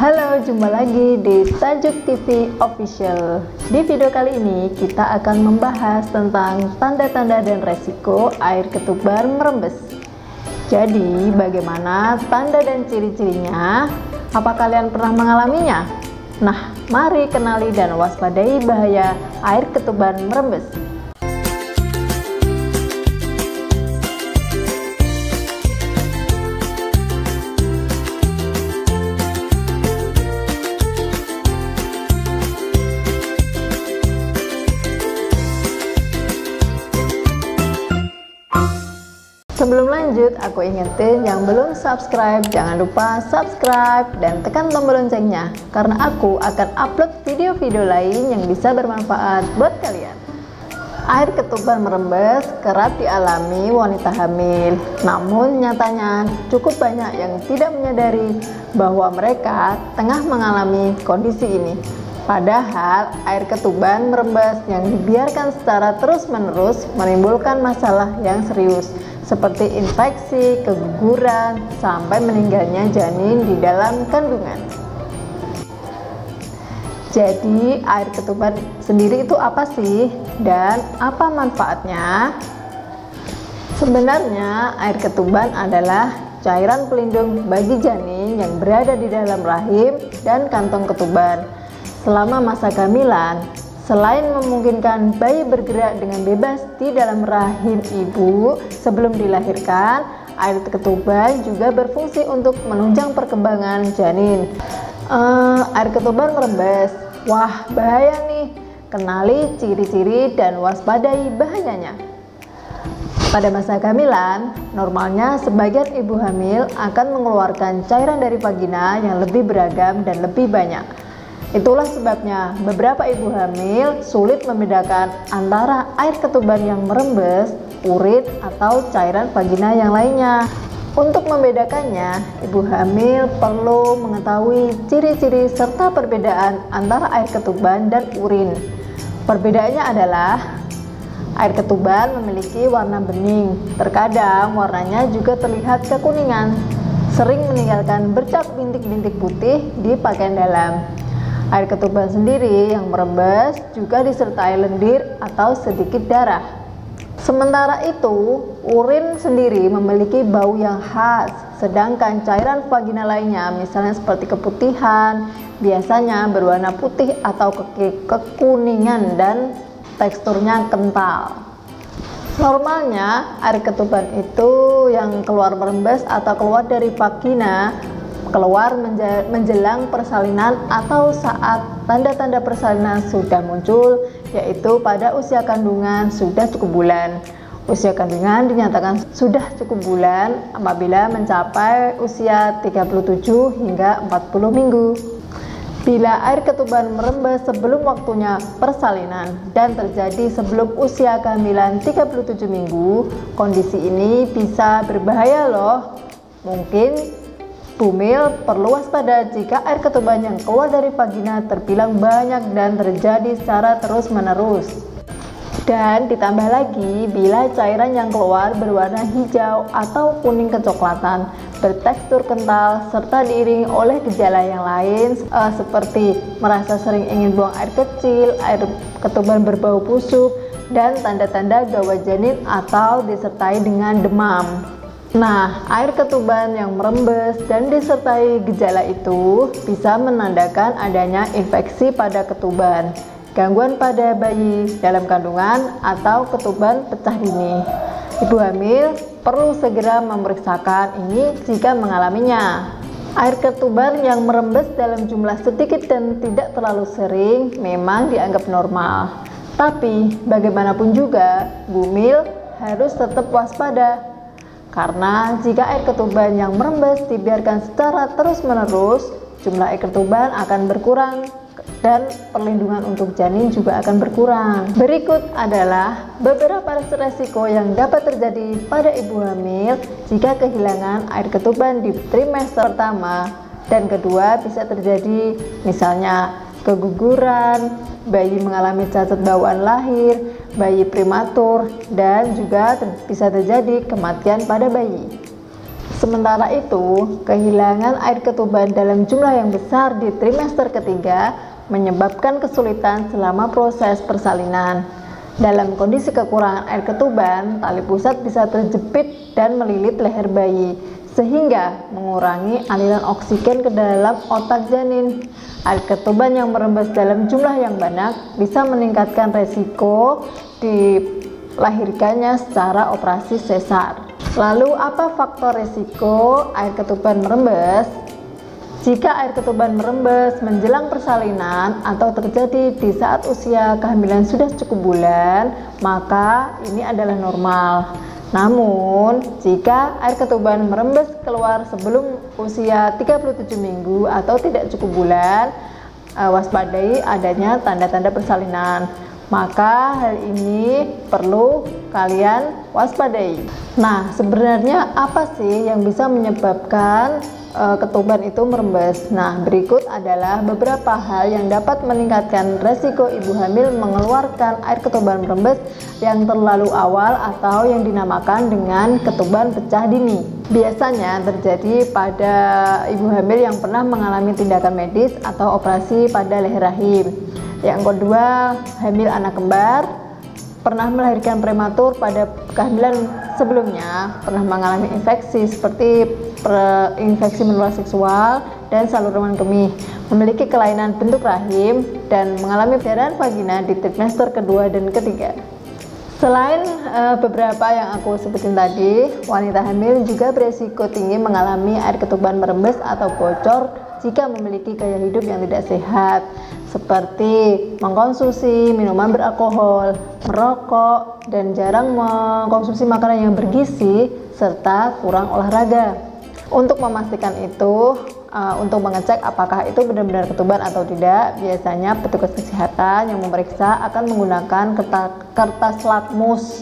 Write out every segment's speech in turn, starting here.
Halo, jumpa lagi di Tajuk TV Official. Di video kali ini kita akan membahas tentang tanda-tanda dan resiko air ketuban merembes. Jadi, bagaimana tanda dan ciri-cirinya? Apa kalian pernah mengalaminya? Nah, mari kenali dan waspadai bahaya air ketuban merembes. Sebelum lanjut, aku ingetin yang belum subscribe, jangan lupa subscribe dan tekan tombol loncengnya, karena aku akan upload video-video lain yang bisa bermanfaat buat kalian. Air ketuban merembes kerap dialami wanita hamil, namun nyatanya cukup banyak yang tidak menyadari bahwa mereka tengah mengalami kondisi ini. Padahal air ketuban merembes yang dibiarkan secara terus-menerus menimbulkan masalah yang serius, seperti infeksi, keguguran, sampai meninggalnya janin di dalam kandungan. Jadi, air ketuban sendiri itu apa sih? Dan apa manfaatnya? Sebenarnya, air ketuban adalah cairan pelindung bagi janin yang berada di dalam rahim dan kantong ketuban. Selama masa kehamilan, selain memungkinkan bayi bergerak dengan bebas di dalam rahim ibu sebelum dilahirkan, air ketuban juga berfungsi untuk menunjang perkembangan janin. Air ketuban merembes, wah bahaya nih. Kenali ciri-ciri dan waspadai bahayanya. Pada masa kehamilan, normalnya sebagian ibu hamil akan mengeluarkan cairan dari vagina yang lebih beragam dan lebih banyak. Itulah sebabnya beberapa ibu hamil sulit membedakan antara air ketuban yang merembes, urin, atau cairan vagina yang lainnya. Untuk membedakannya, ibu hamil perlu mengetahui ciri-ciri serta perbedaan antara air ketuban dan urin. Perbedaannya adalah air ketuban memiliki warna bening, terkadang warnanya juga terlihat kekuningan, sering meninggalkan bercak bintik-bintik putih di pakaian dalam. Air ketuban sendiri yang merembes juga disertai lendir atau sedikit darah. Sementara itu, urin sendiri memiliki bau yang khas, sedangkan cairan vagina lainnya, misalnya seperti keputihan, biasanya berwarna putih atau kekuningan dan teksturnya kental. Normalnya, air ketuban itu yang keluar merembes atau keluar dari vagina keluar menjelang persalinan atau saat tanda-tanda persalinan sudah muncul, yaitu pada usia kandungan sudah cukup bulan. Usia kandungan dinyatakan sudah cukup bulan apabila mencapai usia 37 hingga 40 minggu. Bila air ketuban merembes sebelum waktunya persalinan dan terjadi sebelum usia kehamilan 37 minggu, kondisi ini bisa berbahaya loh. Mungkin bumil perlu waspada jika air ketuban yang keluar dari vagina terbilang banyak dan terjadi secara terus-menerus. Dan ditambah lagi bila cairan yang keluar berwarna hijau atau kuning kecoklatan, bertekstur kental, serta diiringi oleh gejala yang lain seperti merasa sering ingin buang air kecil, air ketuban berbau busuk, dan tanda-tanda gawat janin atau disertai dengan demam. Nah, air ketuban yang merembes dan disertai gejala itu bisa menandakan adanya infeksi pada ketuban, gangguan pada bayi dalam kandungan, atau ketuban pecah dini. Ibu hamil perlu segera memeriksakan ini jika mengalaminya. Air ketuban yang merembes dalam jumlah sedikit dan tidak terlalu sering memang dianggap normal. Tapi bagaimanapun juga, bumil harus tetap waspada. Karena jika air ketuban yang merembes dibiarkan secara terus-menerus, jumlah air ketuban akan berkurang dan perlindungan untuk janin juga akan berkurang. Berikut adalah beberapa resiko yang dapat terjadi pada ibu hamil jika kehilangan air ketuban di trimester pertama dan kedua. Bisa terjadi misalnya keguguran, bayi mengalami cacat bawaan lahir, bayi prematur, dan juga bisa terjadi kematian pada bayi. Sementara itu, kehilangan air ketuban dalam jumlah yang besar di trimester ketiga menyebabkan kesulitan selama proses persalinan. Dalam kondisi kekurangan air ketuban, tali pusat bisa terjepit dan melilit leher bayi, sehingga mengurangi aliran oksigen ke dalam otak janin. Air ketuban yang merembes dalam jumlah yang banyak bisa meningkatkan resiko dilahirkannya secara operasi sesar. Lalu apa faktor resiko air ketuban merembes? Jika air ketuban merembes menjelang persalinan atau terjadi di saat usia kehamilan sudah cukup bulan, maka ini adalah normal. Namun, jika air ketuban merembes keluar sebelum usia 37 minggu atau tidak cukup bulan, waspadai adanya tanda-tanda persalinan. Maka hal ini perlu kalian waspadai. Nah, sebenarnya apa sih yang bisa menyebabkan ketuban itu merembes? Nah, berikut adalah beberapa hal yang dapat meningkatkan resiko ibu hamil mengeluarkan air ketuban merembes yang terlalu awal atau yang dinamakan dengan ketuban pecah dini. Biasanya terjadi pada ibu hamil yang pernah mengalami tindakan medis atau operasi pada leher rahim. Yang kedua, hamil anak kembar, pernah melahirkan prematur pada kehamilan sebelumnya, pernah mengalami infeksi seperti infeksi menular seksual dan saluran kemih, memiliki kelainan bentuk rahim, dan mengalami perdarahan vagina di trimester kedua dan ketiga. Selain beberapa yang aku sebutin tadi, wanita hamil juga beresiko tinggi mengalami air ketuban merembes atau bocor jika memiliki gaya hidup yang tidak sehat, seperti mengkonsumsi minuman beralkohol, merokok, dan jarang mengkonsumsi makanan yang bergizi, serta kurang olahraga. Untuk memastikan itu, untuk mengecek apakah itu benar-benar ketuban atau tidak, biasanya petugas kesehatan yang memeriksa akan menggunakan kertas lakmus.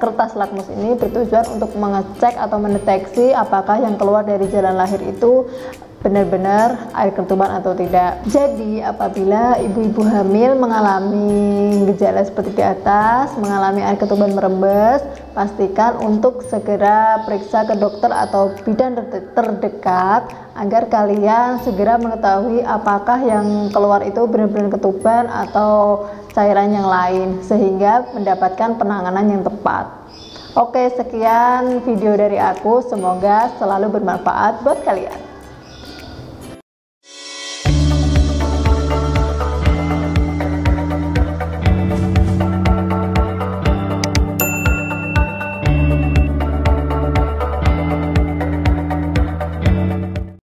Kertas lakmus ini bertujuan untuk mengecek atau mendeteksi apakah yang keluar dari jalan lahir itu benar-benar air ketuban atau tidak. Jadi apabila ibu-ibu hamil mengalami gejala seperti di atas, mengalami air ketuban merembes, pastikan untuk segera periksa ke dokter atau bidan terdekat agar kalian segera mengetahui apakah yang keluar itu benar-benar ketuban atau cairan yang lain, sehingga mendapatkan penanganan yang tepat. Oke, sekian video dari aku, semoga selalu bermanfaat buat kalian.